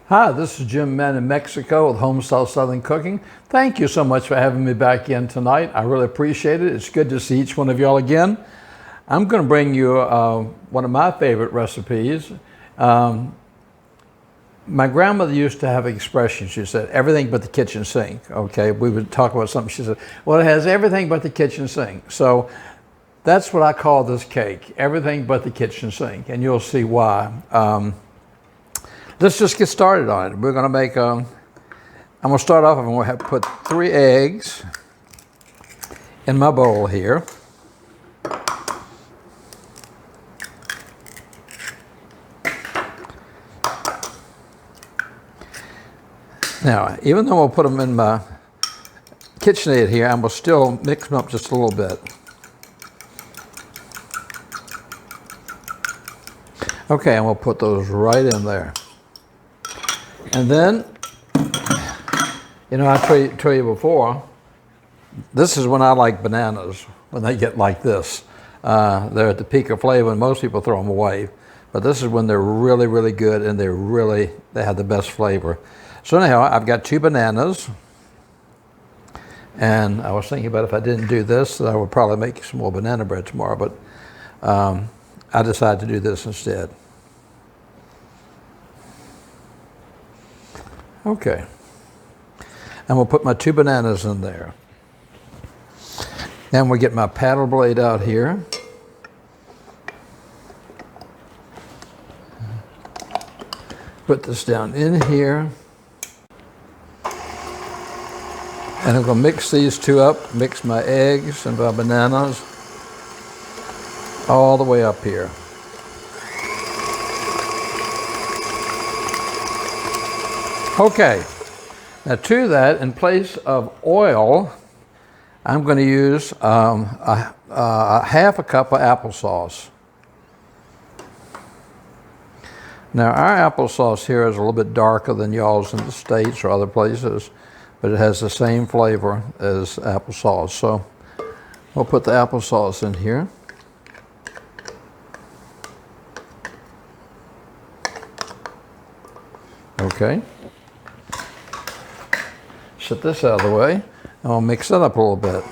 Hi, this is Jim Mann in Mexico with Homestyle Southern Cooking. Thank you so much for having me back in tonight. I really appreciate it. It's good to see each one of y'all again. I'm going to bring you one of my favorite recipes. My grandmother used to have an expression. She said, everything but the kitchen sink. Okay, we would talk about something. She said, well, it has everything but the kitchen sink. So that's what I call this cake, everything but the kitchen sink, and you'll see why. Let's just get started on it. We're going to make, I'm going to start off, I'm going to have to put 3 eggs in my bowl here. Now, even though I'll put them in my KitchenAid here, I'm going to still mix them up just a little bit. Okay, I'm going to put those right in there. And then, you know, I told you before, this is when I like bananas, when they get like this. They're at the peak of flavor, and most people throw them away. But this is when they're really, really good, and they have the best flavor. So anyhow, I've got 2 bananas. And I was thinking about if I didn't do this, I would probably make some more banana bread tomorrow. But I decided to do this instead. Okay, and we'll put my 2 bananas in there. And we'll get my paddle blade out here. Put this down in here. And I'm going to mix these 2 up, mix my eggs and my bananas all the way up here. Okay, now to that, in place of oil, I'm going to use a half a cup of applesauce. Now our applesauce here is a little bit darker than y'all's in the States or other places, but it has the same flavor as applesauce. So we'll put the applesauce in here. Okay. Set this out of the way, and I'll mix it up a little bit.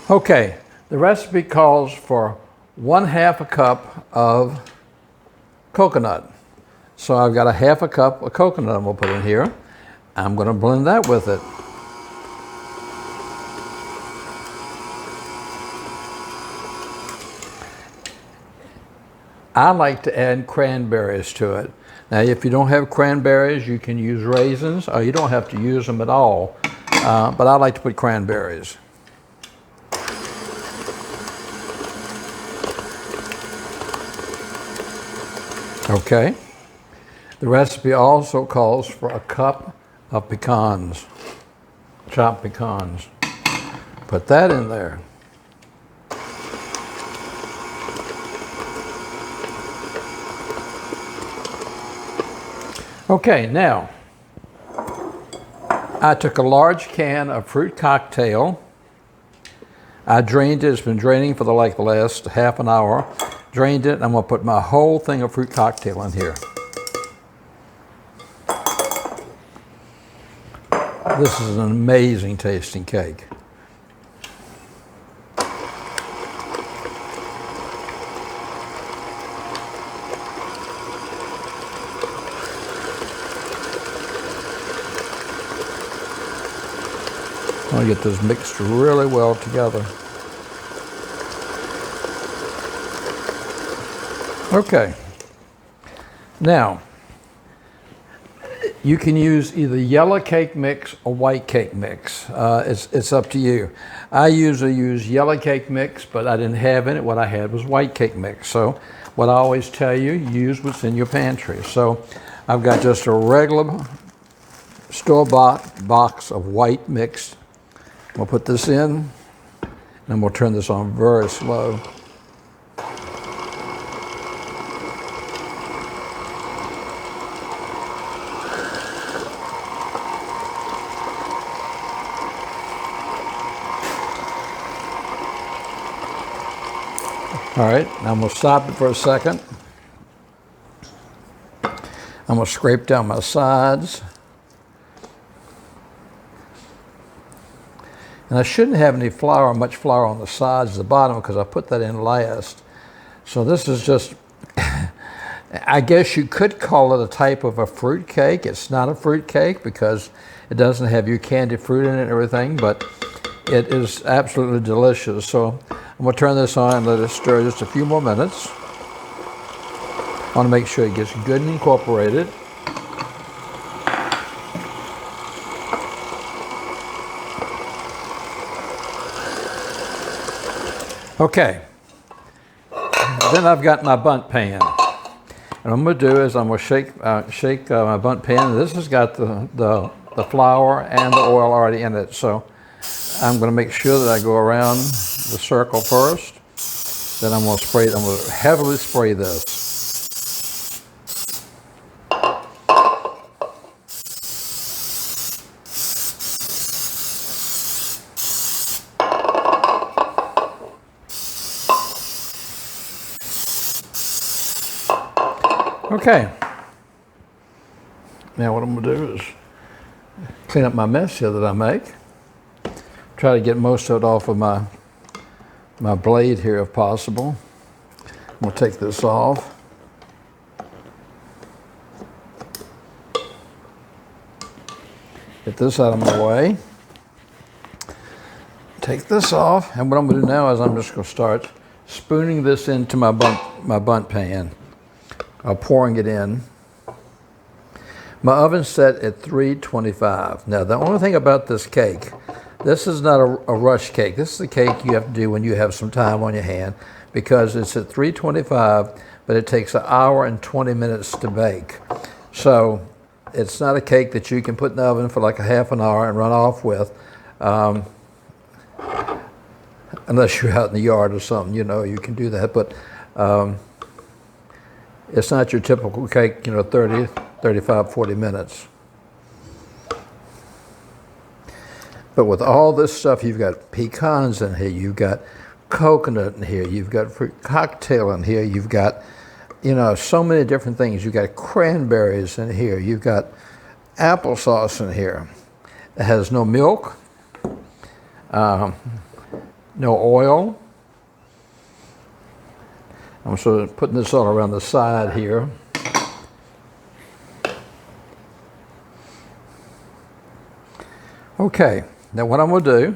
Okay, the recipe calls for 1/2 cup of coconut. So I've got a 1/2 cup of coconut I'm going to put in here. I'm going to blend that with it. I like to add cranberries to it. Now, if you don't have cranberries, you can use raisins, or you don't have to use them at all. But I like to put cranberries. Okay. The recipe also calls for a cup of pecans, chopped pecans. Put that in there. Okay, now, I took a large can of fruit cocktail. I drained it. It's been draining for the last half an hour. Drained it, and I'm going to put my whole thing of fruit cocktail in here. This is an amazing tasting cake. I'll get this mixed really well together. Okay. Now, you can use either yellow cake mix or white cake mix. It's up to you. I usually use yellow cake mix, but I didn't have in it. What I had was white cake mix. So what I always tell you, use what's in your pantry. So I've got just a regular store-bought box of white mix. We'll put this in, and we'll turn this on very slow. All right, now I'm going to stop it for a second. I'm going to scrape down my sides. And I shouldn't have any flour, much flour on the sides, the bottom, because I put that in last. So this is just, I guess you could call it a type of a fruit cake. It's not a fruit cake because it doesn't have your candied fruit in it and everything, but it is absolutely delicious. So I'm going to turn this on and let it stir just a few more minutes. I want to make sure it gets good and incorporated. Okay, then I've got my bundt pan. And what I'm going to do is I'm going to shake my bundt pan. This has got the flour and the oil already in it. So I'm going to make sure that I go around the circle first. Then I'm going to heavily spray this. Okay, now what I'm going to do is clean up my mess here that I make. Try to get most of it off of my blade here if possible. I'm going to take this off. Get this out of my way. Take this off, and what I'm going to do now is I'm just going to start spooning this into my bundt pan. Pouring it in. My oven's set at 325. Now, the only thing about this cake, this is not a rush cake. This is the cake you have to do when you have some time on your hand because it's at 325, but it takes 1 hour and 20 minutes to bake. So it's not a cake that you can put in the oven for like a half an hour and run off with, unless you're out in the yard or something, you know, you can do that. But it's not your typical cake, you know, 30, 35, 40 minutes. But with all this stuff, you've got pecans in here, you've got coconut in here, you've got fruit cocktail in here, you've got, you know, so many different things. You've got cranberries in here, you've got applesauce in here. It has no milk, no oil. I'm sort of putting this all around the side here. Okay, now what I'm going to do,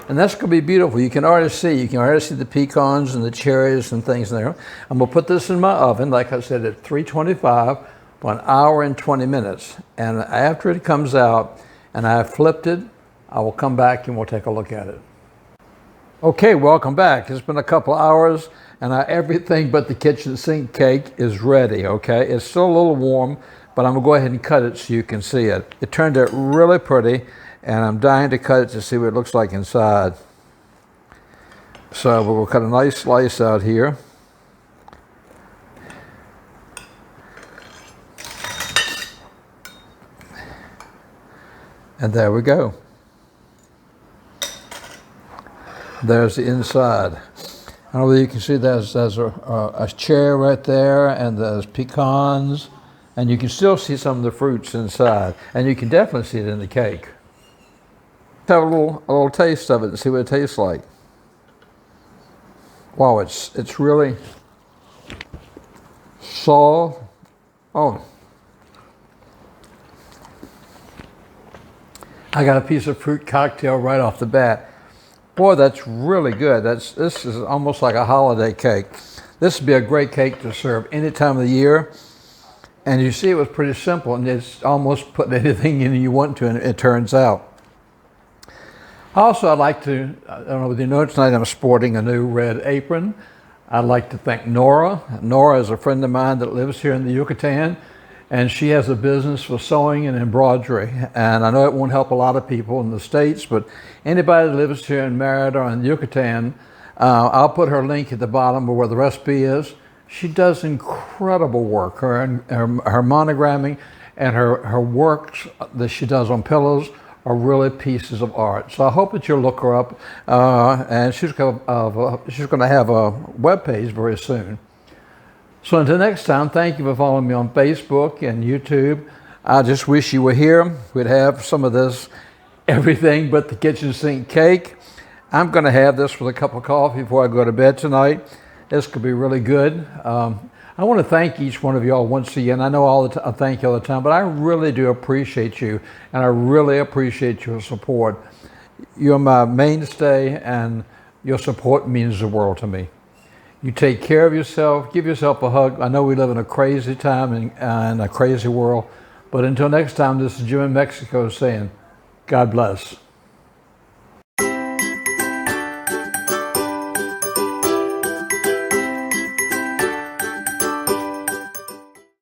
and that's going to be beautiful. You can already see the pecans and the cherries and things in there. I'm going to put this in my oven, like I said, at 325 for 1 hour and 20 minutes. And after it comes out and I've flipped it, I will come back and we'll take a look at it. Okay, welcome back. It's been a couple hours and everything but the kitchen sink cake is ready, okay? It's still a little warm, but I'm gonna go ahead and cut it so you can see it. It turned out really pretty, and I'm dying to cut it to see what it looks like inside. So we'll cut a nice slice out here. And there we go. There's the inside. I don't know whether you can see there's a chair right there, and there's pecans, and you can still see some of the fruits inside, and you can definitely see it in the cake. Let's have a little taste of it and see what it tastes like. Wow, it's really soft. Oh, I got a piece of fruit cocktail right off the bat. Boy, that's really good. This is almost like a holiday cake. This would be a great cake to serve any time of the year. And you see it was pretty simple, and it's almost put anything in you want to, and it turns out. Also, I'd like to, I don't know whether you know, tonight I'm sporting a new red apron. I'd like to thank Nora. Nora is a friend of mine that lives here in the Yucatan, and she has a business for sewing and embroidery. And I know it won't help a lot of people in the States, but anybody that lives here in Merida or in the Yucatan, I'll put her link at the bottom of where the recipe is. She does incredible work. Her monogramming and her works that she does on pillows are really pieces of art. So I hope that you'll look her up, and she's going to have a webpage very soon. So until next time, thank you for following me on Facebook and YouTube. I just wish you were here. We'd have some of this everything but the kitchen sink cake. I'm going to have this with a cup of coffee before I go to bed tonight. This could be really good. I want to thank each one of y'all once again. I know I thank you all the time, but I really do appreciate you, and I really appreciate your support. You're my mainstay, and your support means the world to me. You take care of yourself. Give yourself a hug. I know we live in a crazy time and a crazy world, but until next time, this is Jim in Mexico saying, God bless.